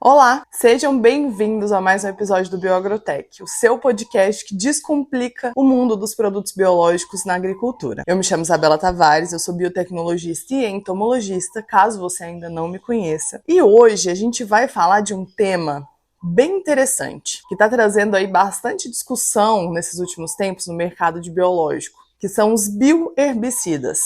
Olá, sejam bem-vindos a mais um episódio do Bioagrotech, o seu podcast que descomplica o mundo dos produtos biológicos na agricultura. Eu me chamo Isabela Tavares, eu sou biotecnologista e entomologista, caso você ainda não me conheça. E hoje a gente vai falar de um tema bem interessante, que está trazendo aí bastante discussão nesses últimos tempos no mercado de biológico, que são os bioherbicidas.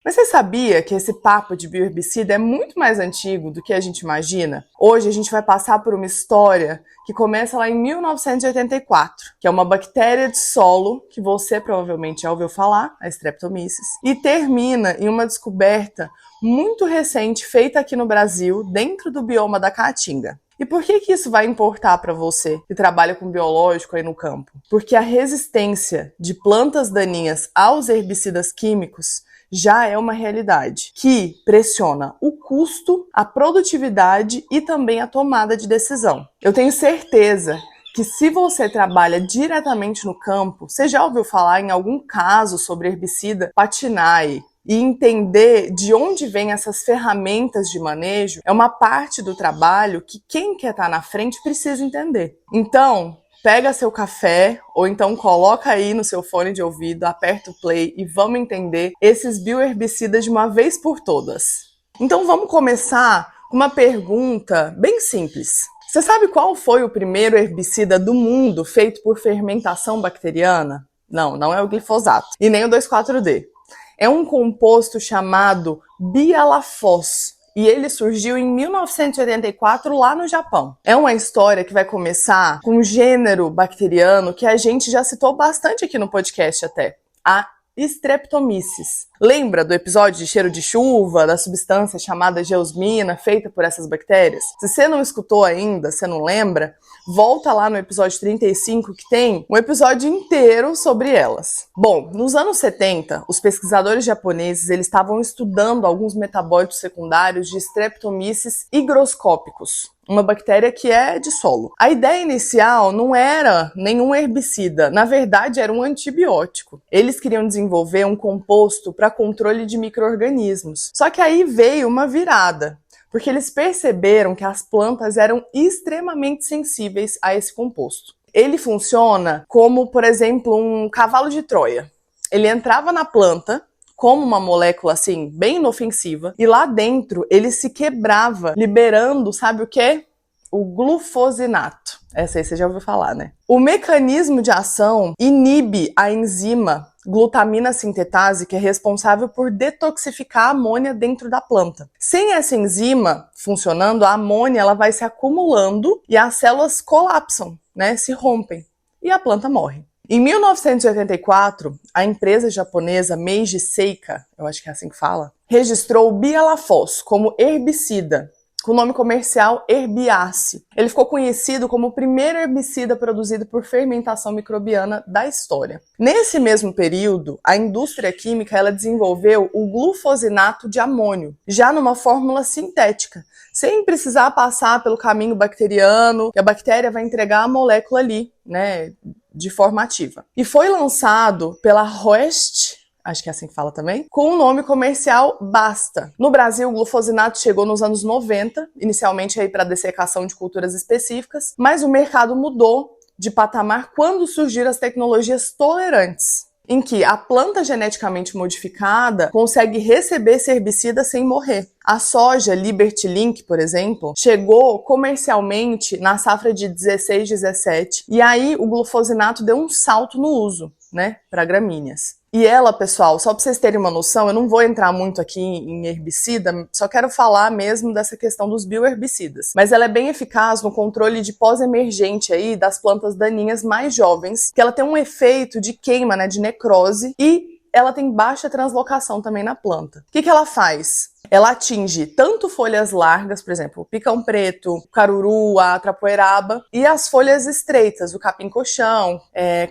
Mas você sabia que esse papo de bioherbicida é muito mais antigo do que a gente imagina? Hoje a gente vai passar por uma história que começa lá em 1984, que é uma bactéria de solo, que você provavelmente já ouviu falar, a Streptomyces, e termina em uma descoberta muito recente feita aqui no Brasil, dentro do bioma da Caatinga. E por que isso vai importar para você que trabalha com biológico aí no campo? Porque a resistência de plantas daninhas aos herbicidas químicos já é uma realidade que pressiona o custo, a produtividade e também a tomada de decisão. Eu tenho certeza que se você trabalha diretamente no campo, você já ouviu falar em algum caso sobre herbicida Patinae, e entender de onde vêm essas ferramentas de manejo é uma parte do trabalho que quem quer estar na frente precisa entender. Então, pega seu café ou então coloca aí no seu fone de ouvido, aperta o play e vamos entender esses bioherbicidas de uma vez por todas. Então vamos começar com uma pergunta bem simples. Você sabe qual foi o primeiro herbicida do mundo feito por fermentação bacteriana? Não é o glifosato e nem o 2,4-D. É um composto chamado bialafos. E ele surgiu em 1984 lá no Japão. É uma história que vai começar com um gênero bacteriano que a gente já citou bastante aqui no podcast até, a Streptomyces. Lembra do episódio de cheiro de chuva, da substância chamada geosmina, feita por essas bactérias? Se você não escutou ainda, você não lembra, volta lá no episódio 35 que tem um episódio inteiro sobre elas. Bom, nos anos 70, os pesquisadores japoneses eles estavam estudando alguns metabólitos secundários de Streptomyces higroscópicos, uma bactéria que é de solo. A ideia inicial não era nenhum herbicida, na verdade era um antibiótico. Eles queriam desenvolver um composto para controle de micro-organismos. Só que aí veio uma virada, porque eles perceberam que as plantas eram extremamente sensíveis a esse composto. Ele funciona como, por exemplo, um cavalo de Troia. Ele entrava na planta como uma molécula assim, bem inofensiva, e lá dentro ele se quebrava, liberando, sabe o quê? O glufosinato. Essa aí você já ouviu falar, né? O mecanismo de ação inibe a enzima glutamina sintetase, que é responsável por detoxificar a amônia dentro da planta. Sem essa enzima funcionando, a amônia ela vai se acumulando e as células colapsam, né? Se rompem e a planta morre. Em 1984, a empresa japonesa Meiji Seika, eu acho que é assim que fala, registrou o bialafos como herbicida, com o nome comercial Herbiace. Ele ficou conhecido como o primeiro herbicida produzido por fermentação microbiana da história. Nesse mesmo período, a indústria química ela desenvolveu o glufosinato de amônio, já numa fórmula sintética, sem precisar passar pelo caminho bacteriano, que a bactéria vai entregar a molécula ali, né, de forma ativa. E foi lançado pela Hoest, acho que é assim que fala também, com o nome comercial Basta. No Brasil, o glufosinato chegou nos anos 90, inicialmente aí para dessecação de culturas específicas, mas o mercado mudou de patamar quando surgiram as tecnologias tolerantes, em que a planta geneticamente modificada consegue receber esse herbicida sem morrer. A soja Liberty Link, por exemplo, chegou comercialmente na safra de 16-17, e aí o glufosinato deu um salto no uso, né, para gramíneas. E ela, pessoal, só para vocês terem uma noção, eu não vou entrar muito aqui em herbicida, só quero falar mesmo dessa questão dos bioherbicidas. Mas ela é bem eficaz no controle de pós-emergente aí das plantas daninhas mais jovens, que ela tem um efeito de queima, né, de necrose, e ela tem baixa translocação também na planta. O que ela faz? Ela atinge tanto folhas largas, por exemplo, o picão preto, o caruru, a trapoeraba, e as folhas estreitas, o capim-coxão,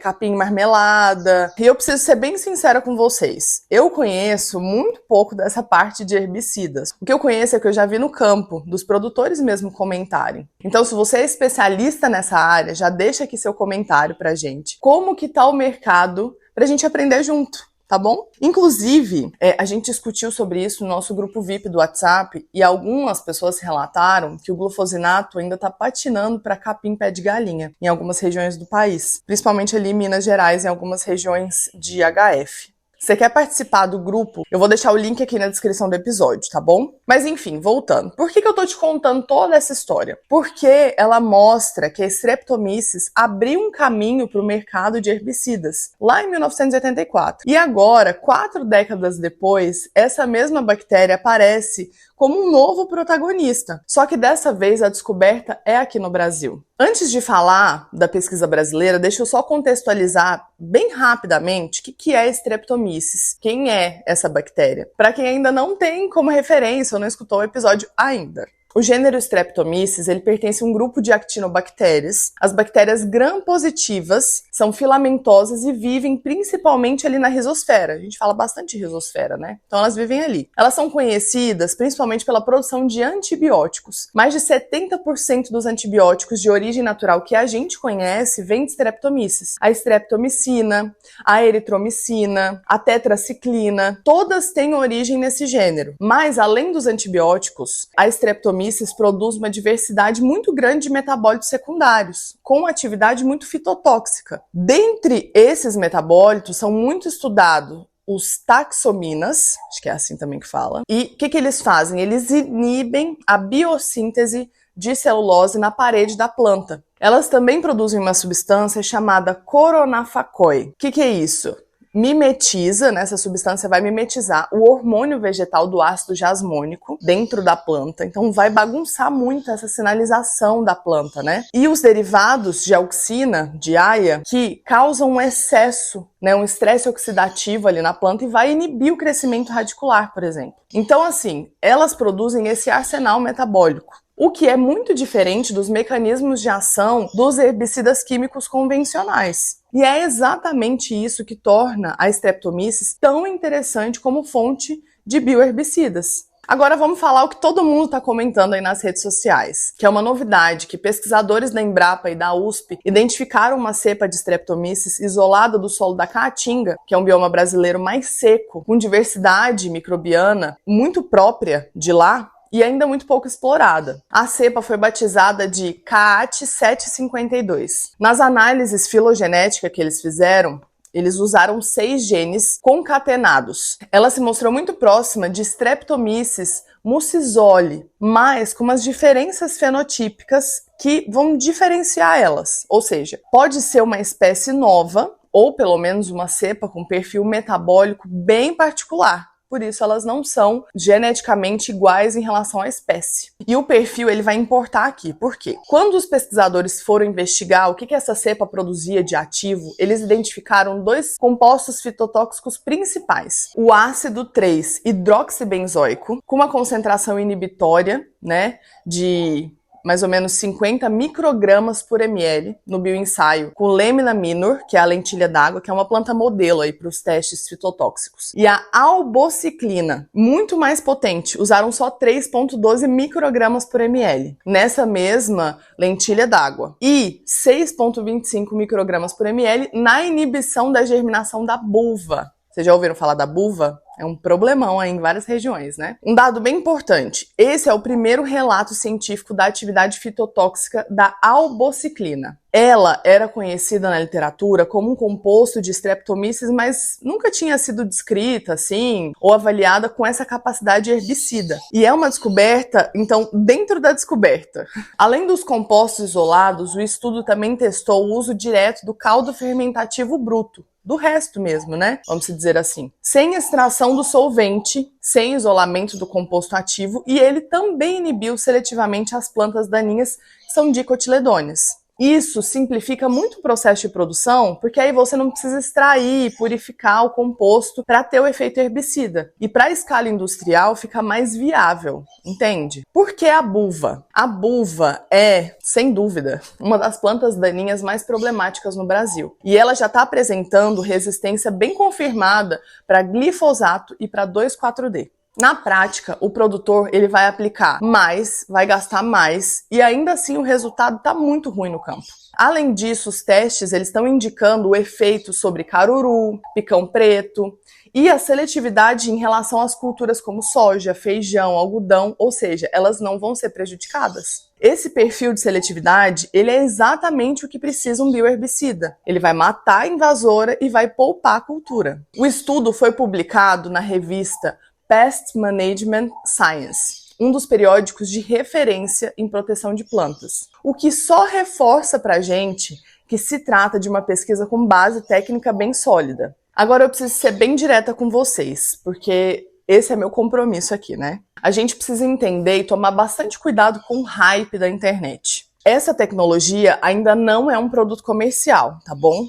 capim marmelada. E eu preciso ser bem sincera com vocês. Eu conheço muito pouco dessa parte de herbicidas. O que eu conheço é que eu já vi no campo, dos produtores mesmo comentarem. Então, se você é especialista nessa área, já deixa aqui seu comentário pra gente. Como que tá o mercado pra gente aprender junto? tá bom? Inclusive, a gente discutiu sobre isso no nosso grupo VIP do WhatsApp e algumas pessoas relataram que o glufosinato ainda tá patinando para capim pé de galinha em algumas regiões do país, principalmente ali em Minas Gerais, em algumas regiões de HF. Você quer participar do grupo? Eu vou deixar o link aqui na descrição do episódio, tá bom? Mas enfim, voltando. Por que eu tô te contando toda essa história? Porque ela mostra que a Streptomyces abriu um caminho para o mercado de herbicidas, lá em 1984. E agora, 4 décadas depois, essa mesma bactéria aparece como um novo protagonista. Só que dessa vez a descoberta é aqui no Brasil. Antes de falar da pesquisa brasileira, deixa eu só contextualizar bem rapidamente o que é a Streptomyces, quem é essa bactéria, para quem ainda não tem como referência ou não escutou o episódio ainda. O gênero Streptomyces, ele pertence a um grupo de actinobactérias. As bactérias gram-positivas são filamentosas e vivem principalmente ali na rizosfera. A gente fala bastante de rizosfera, né? Então elas vivem ali. Elas são conhecidas principalmente pela produção de antibióticos. Mais de 70% dos antibióticos de origem natural que a gente conhece vem de Streptomyces. A streptomicina, a eritromicina, a tetraciclina, todas têm origem nesse gênero. Mas além dos antibióticos, a Streptomyces produz uma diversidade muito grande de metabólitos secundários, com atividade muito fitotóxica. Dentre esses metabólitos, são muito estudados os taxominas, acho que é assim também que fala. E o que eles fazem? Eles inibem a biossíntese de celulose na parede da planta. Elas também produzem uma substância chamada coronafacói. O que é isso? Mimetiza, né? Essa substância vai mimetizar o hormônio vegetal do ácido jasmônico dentro da planta, então vai bagunçar muito essa sinalização da planta, né? E os derivados de auxina, de AIA, que causam um excesso, né, um estresse oxidativo ali na planta e vai inibir o crescimento radicular, por exemplo. Então, assim, elas produzem esse arsenal metabólico, o que é muito diferente dos mecanismos de ação dos herbicidas químicos convencionais. E é exatamente isso que torna a Streptomyces tão interessante como fonte de bioherbicidas. Agora vamos falar o que todo mundo está comentando aí nas redes sociais, que é uma novidade que pesquisadores da Embrapa e da USP identificaram uma cepa de Streptomyces isolada do solo da Caatinga, que é um bioma brasileiro mais seco, com diversidade microbiana muito própria de lá, e ainda muito pouco explorada. A cepa foi batizada de CAAT 752. Nas análises filogenéticas que eles fizeram, eles usaram 6 genes concatenados. Ela se mostrou muito próxima de Streptomyces mucizole, mas com umas diferenças fenotípicas que vão diferenciar elas. Ou seja, pode ser uma espécie nova, ou pelo menos uma cepa com perfil metabólico bem particular. Por isso, elas não são geneticamente iguais em relação à espécie. E o perfil ele vai importar aqui. Por quê? Quando os pesquisadores foram investigar o que essa cepa produzia de ativo, eles identificaram 2 compostos fitotóxicos principais. O ácido 3-hidroxibenzoico, com uma concentração inibitória, né, de mais ou menos 50 microgramas por ml no bioensaio, com Lemna minor, que é a lentilha d'água, que é uma planta modelo aí para os testes fitotóxicos. E a albociclina, muito mais potente, usaram só 3,12 microgramas por ml, nessa mesma lentilha d'água. E 6,25 microgramas por ml na inibição da germinação da buva. Vocês já ouviram falar da buva? É um problemão aí em várias regiões, né? Um dado bem importante, esse é o primeiro relato científico da atividade fitotóxica da albociclina. Ela era conhecida na literatura como um composto de Streptomyces, mas nunca tinha sido descrita assim, ou avaliada com essa capacidade herbicida. E é uma descoberta, então, dentro da descoberta. Além dos compostos isolados, o estudo também testou o uso direto do caldo fermentativo bruto, do resto mesmo, né? Vamos dizer assim. Sem extração do solvente, sem isolamento do composto ativo, e ele também inibiu seletivamente as plantas daninhas que são dicotiledôneas. Isso simplifica muito o processo de produção, porque aí você não precisa extrair, purificar o composto para ter o efeito herbicida. E para a escala industrial fica mais viável, entende? Por que a buva? A buva é, sem dúvida, uma das plantas daninhas mais problemáticas no Brasil. E ela já está apresentando resistência bem confirmada para glifosato e para 2,4-D. Na prática, o produtor ele vai aplicar mais, vai gastar mais e ainda assim o resultado está muito ruim no campo. Além disso, os testes eles estão indicando o efeito sobre caruru, picão preto e a seletividade em relação às culturas como soja, feijão, algodão, ou seja, elas não vão ser prejudicadas. Esse perfil de seletividade, ele é exatamente o que precisa um bioherbicida. Ele vai matar a invasora e vai poupar a cultura. O estudo foi publicado na revista Pest Management Science, um dos periódicos de referência em proteção de plantas, o que só reforça pra gente que se trata de uma pesquisa com base técnica bem sólida. Agora eu preciso ser bem direta com vocês, porque esse é meu compromisso aqui, né? A gente precisa entender e tomar bastante cuidado com o hype da internet. Essa tecnologia ainda não é um produto comercial, tá bom?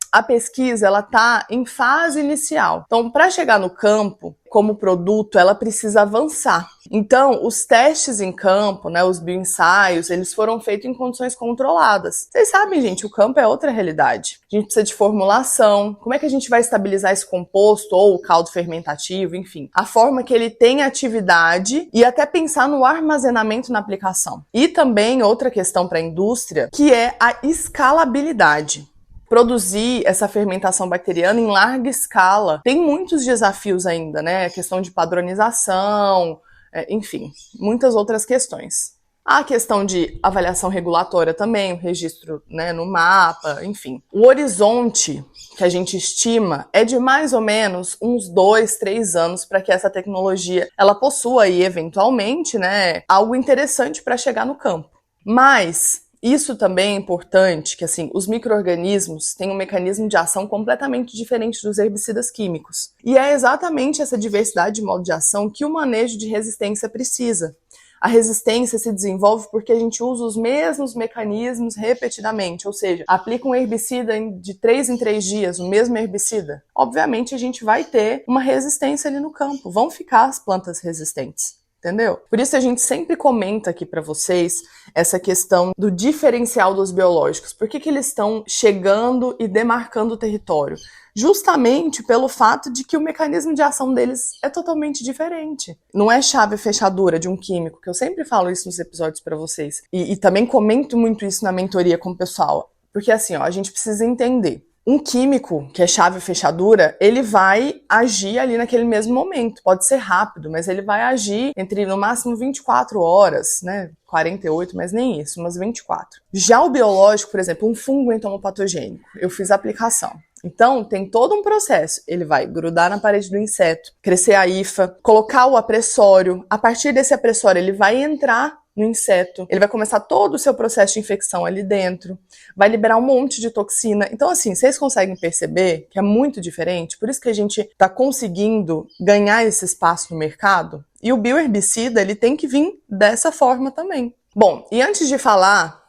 A pesquisa, ela tá em fase inicial. Então, para chegar no campo, como produto, ela precisa avançar. Então, os testes em campo, né, os bioensaios, eles foram feitos em condições controladas. Vocês sabem, gente, o campo é outra realidade. A gente precisa de formulação, como é que a gente vai estabilizar esse composto ou o caldo fermentativo, enfim. A forma que ele tem atividade e até pensar no armazenamento na aplicação. E também outra questão para a indústria, que é a escalabilidade. Produzir essa fermentação bacteriana em larga escala tem muitos desafios ainda, né? A questão de padronização, enfim, muitas outras questões. A questão de avaliação regulatória também, o registro, né, no mapa, enfim. O horizonte que a gente estima é de mais ou menos uns 2, 3 anos para que essa tecnologia ela possua aí, eventualmente, né, algo interessante para chegar no campo. Mas isso também é importante, que assim, os micro-organismos têm um mecanismo de ação completamente diferente dos herbicidas químicos. E é exatamente essa diversidade de modo de ação que o manejo de resistência precisa. A resistência se desenvolve porque a gente usa os mesmos mecanismos repetidamente, ou seja, aplica um herbicida de 3 em 3 dias, o mesmo herbicida. Obviamente a gente vai ter uma resistência ali no campo, vão ficar as plantas resistentes. Entendeu? Por isso a gente sempre comenta aqui para vocês essa questão do diferencial dos biológicos. Por que eles estão chegando e demarcando o território? Justamente pelo fato de que o mecanismo de ação deles é totalmente diferente. Não é chave e fechadura de um químico, que eu sempre falo isso nos episódios para vocês. E também comento muito isso na mentoria com o pessoal. Porque assim, ó, a gente precisa entender. Um químico, que é chave e fechadura, ele vai agir ali naquele mesmo momento. Pode ser rápido, mas ele vai agir entre, no máximo, 24 horas, né? 48, mas nem isso, umas 24. Já o biológico, por exemplo, um fungo entomopatogênico, eu fiz a aplicação. Então, tem todo um processo. Ele vai grudar na parede do inseto, crescer a hifa, colocar o apressório. A partir desse apressório, ele vai entrar no inseto, ele vai começar todo o seu processo de infecção ali dentro, vai liberar um monte de toxina. Então, assim, vocês conseguem perceber que é muito diferente? Por isso que a gente está conseguindo ganhar esse espaço no mercado. E o bioherbicida, ele tem que vir dessa forma também. Bom, e antes de falar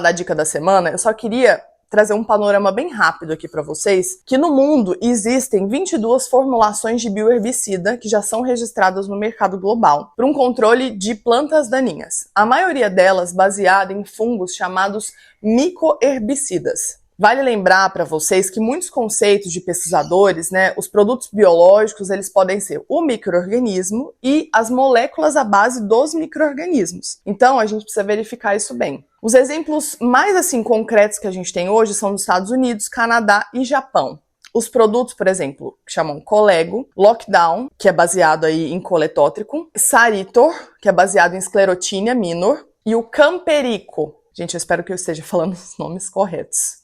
da dica da semana, eu só queria trazer um panorama bem rápido aqui para vocês, que no mundo existem 22 formulações de bioherbicida que já são registradas no mercado global para um controle de plantas daninhas. A maioria delas baseada em fungos chamados micoherbicidas. Vale lembrar para vocês que muitos conceitos de pesquisadores, né, os produtos biológicos, eles podem ser o micro-organismo e as moléculas à base dos micro-organismos. Então, a gente precisa verificar isso bem. Os exemplos mais assim concretos que a gente tem hoje são nos Estados Unidos, Canadá e Japão. Os produtos, por exemplo, que chamam Colego, Lockdown, que é baseado aí em Coletótrico, Saritor, que é baseado em Sclerotinia minor, e o Camperico. Gente, eu espero que eu esteja falando os nomes corretos.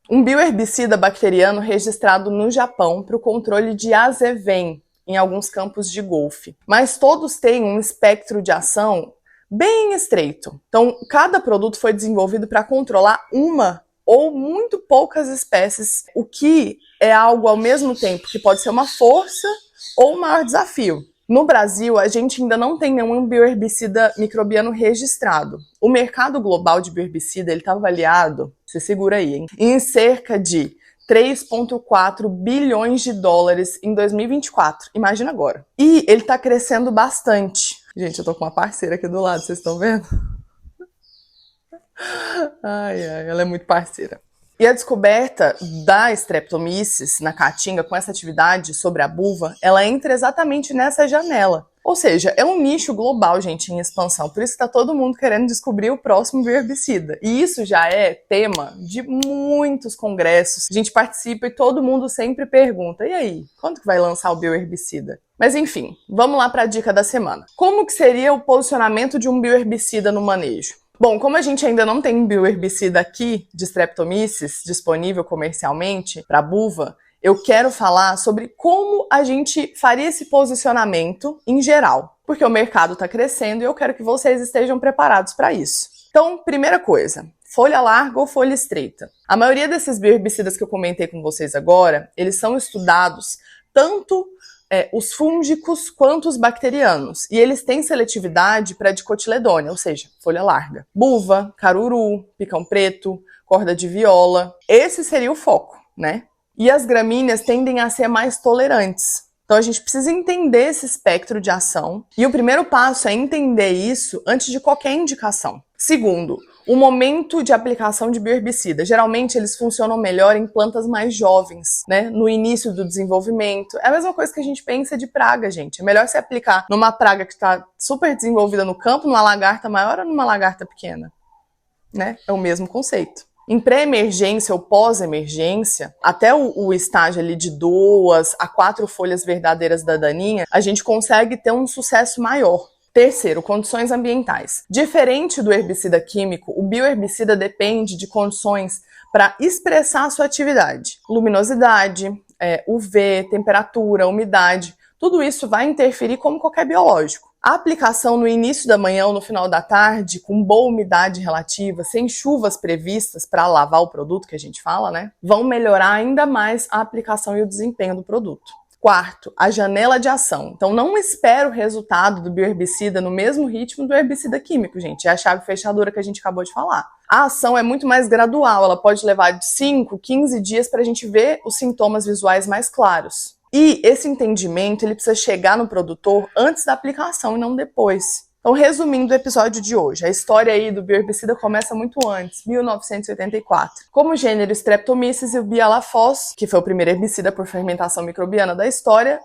Um bioherbicida bacteriano registrado no Japão para o controle de azevém em alguns campos de golfe. Mas todos têm um espectro de ação bem estreito. Então, cada produto foi desenvolvido para controlar uma ou muito poucas espécies, o que é algo ao mesmo tempo que pode ser uma força ou um maior desafio. No Brasil, a gente ainda não tem nenhum bioherbicida microbiano registrado. O mercado global de bioherbicida está avaliado, se segura aí, hein, em cerca de 3,4 bilhões de dólares em 2024. Imagina agora. E ele está crescendo bastante. Gente, eu tô com uma parceira aqui do lado, vocês estão vendo? Ai, ela é muito parceira. E a descoberta da Streptomyces na caatinga com essa atividade sobre a buva, ela entra exatamente nessa janela. Ou seja, é um nicho global, gente, em expansão. Por isso que tá todo mundo querendo descobrir o próximo bioherbicida. E isso já é tema de muitos congressos. A gente participa e todo mundo sempre pergunta, e aí, quando que vai lançar o bioherbicida? Mas enfim, vamos lá para a dica da semana. Como que seria o posicionamento de um bioherbicida no manejo? Bom, como a gente ainda não tem bioherbicida aqui de Streptomyces disponível comercialmente para buva, eu quero falar sobre como a gente faria esse posicionamento em geral, porque o mercado está crescendo e eu quero que vocês estejam preparados para isso. Então, primeira coisa, folha larga ou folha estreita? A maioria desses bioherbicidas que eu comentei com vocês agora, eles são estudados tanto os fúngicos quanto os bacterianos. E eles têm seletividade para dicotiledônia, ou seja, folha larga. Buva, caruru, picão preto, corda de viola. Esse seria o foco, né? E as gramíneas tendem a ser mais tolerantes. Então a gente precisa entender esse espectro de ação. E o primeiro passo é entender isso antes de qualquer indicação. Segundo, o momento de aplicação de bioherbicida. Geralmente eles funcionam melhor em plantas mais jovens, né? No início do desenvolvimento. É a mesma coisa que a gente pensa de praga, gente. É melhor você aplicar numa praga que está super desenvolvida no campo, numa lagarta maior ou numa lagarta pequena, né? É o mesmo conceito. Em pré-emergência ou pós-emergência, até o estágio ali de 2 a 4 folhas verdadeiras da daninha, a gente consegue ter um sucesso maior. Terceiro, condições ambientais. Diferente do herbicida químico, o bioherbicida depende de condições para expressar a sua atividade. Luminosidade, UV, temperatura, umidade, tudo isso vai interferir como qualquer biológico. A aplicação no início da manhã ou no final da tarde, com boa umidade relativa, sem chuvas previstas para lavar o produto, que a gente fala, né? Vão melhorar ainda mais a aplicação e o desempenho do produto. Quarto, a janela de ação. Então não espera o resultado do bioherbicida no mesmo ritmo do herbicida químico, gente. É a chave fechadora que a gente acabou de falar. A ação é muito mais gradual, ela pode levar de 5, 15 dias para a gente ver os sintomas visuais mais claros. E esse entendimento, ele precisa chegar no produtor antes da aplicação e não depois. Então, resumindo o episódio de hoje, a história aí do bioherbicida começa muito antes, 1984. Como gênero Streptomyces e o Bialafos, que foi o primeiro herbicida por fermentação microbiana da história,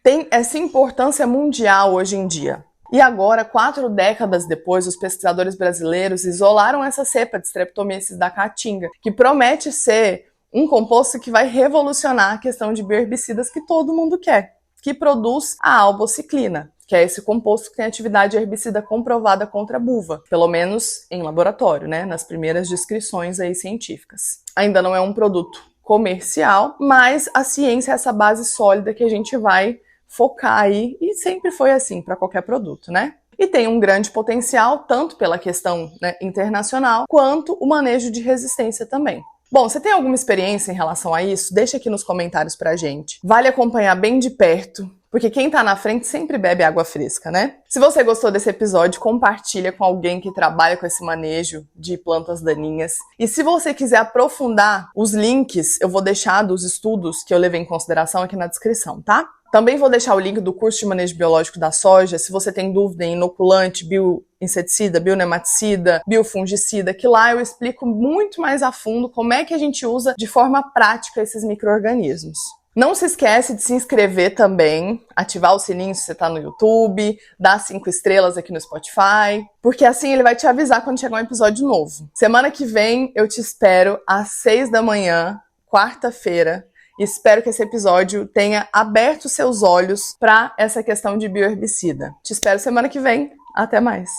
tem essa importância mundial hoje em dia. E agora, 4 décadas depois, os pesquisadores brasileiros isolaram essa cepa de Streptomyces da caatinga, que promete ser um composto que vai revolucionar a questão de bioherbicidas que todo mundo quer, que produz a albociclina, que é esse composto que tem atividade herbicida comprovada contra a buva, pelo menos em laboratório, né, nas primeiras descrições aí científicas. Ainda não é um produto comercial, mas a ciência é essa base sólida que a gente vai focar aí, e sempre foi assim para qualquer produto, né? E tem um grande potencial, tanto pela questão, né, internacional, quanto o manejo de resistência também. Bom, você tem alguma experiência em relação a isso? Deixa aqui nos comentários pra gente. Vale acompanhar bem de perto, porque quem tá na frente sempre bebe água fresca, né? Se você gostou desse episódio, compartilha com alguém que trabalha com esse manejo de plantas daninhas. E se você quiser aprofundar os links, eu vou deixar dos estudos que eu levei em consideração aqui na descrição, tá? Também vou deixar o link do curso de manejo biológico da soja, se você tem dúvida em inoculante, bioinseticida, bionematicida, biofungicida, que lá eu explico muito mais a fundo como é que a gente usa de forma prática esses micro-organismos. Não se esquece de se inscrever também, ativar o sininho se você está no YouTube, dar 5 estrelas aqui no Spotify, porque assim ele vai te avisar quando chegar um episódio novo. Semana que vem eu te espero às 6 da manhã, quarta-feira. Espero que esse episódio tenha aberto seus olhos para essa questão de bioherbicida. Te espero semana que vem. Até mais!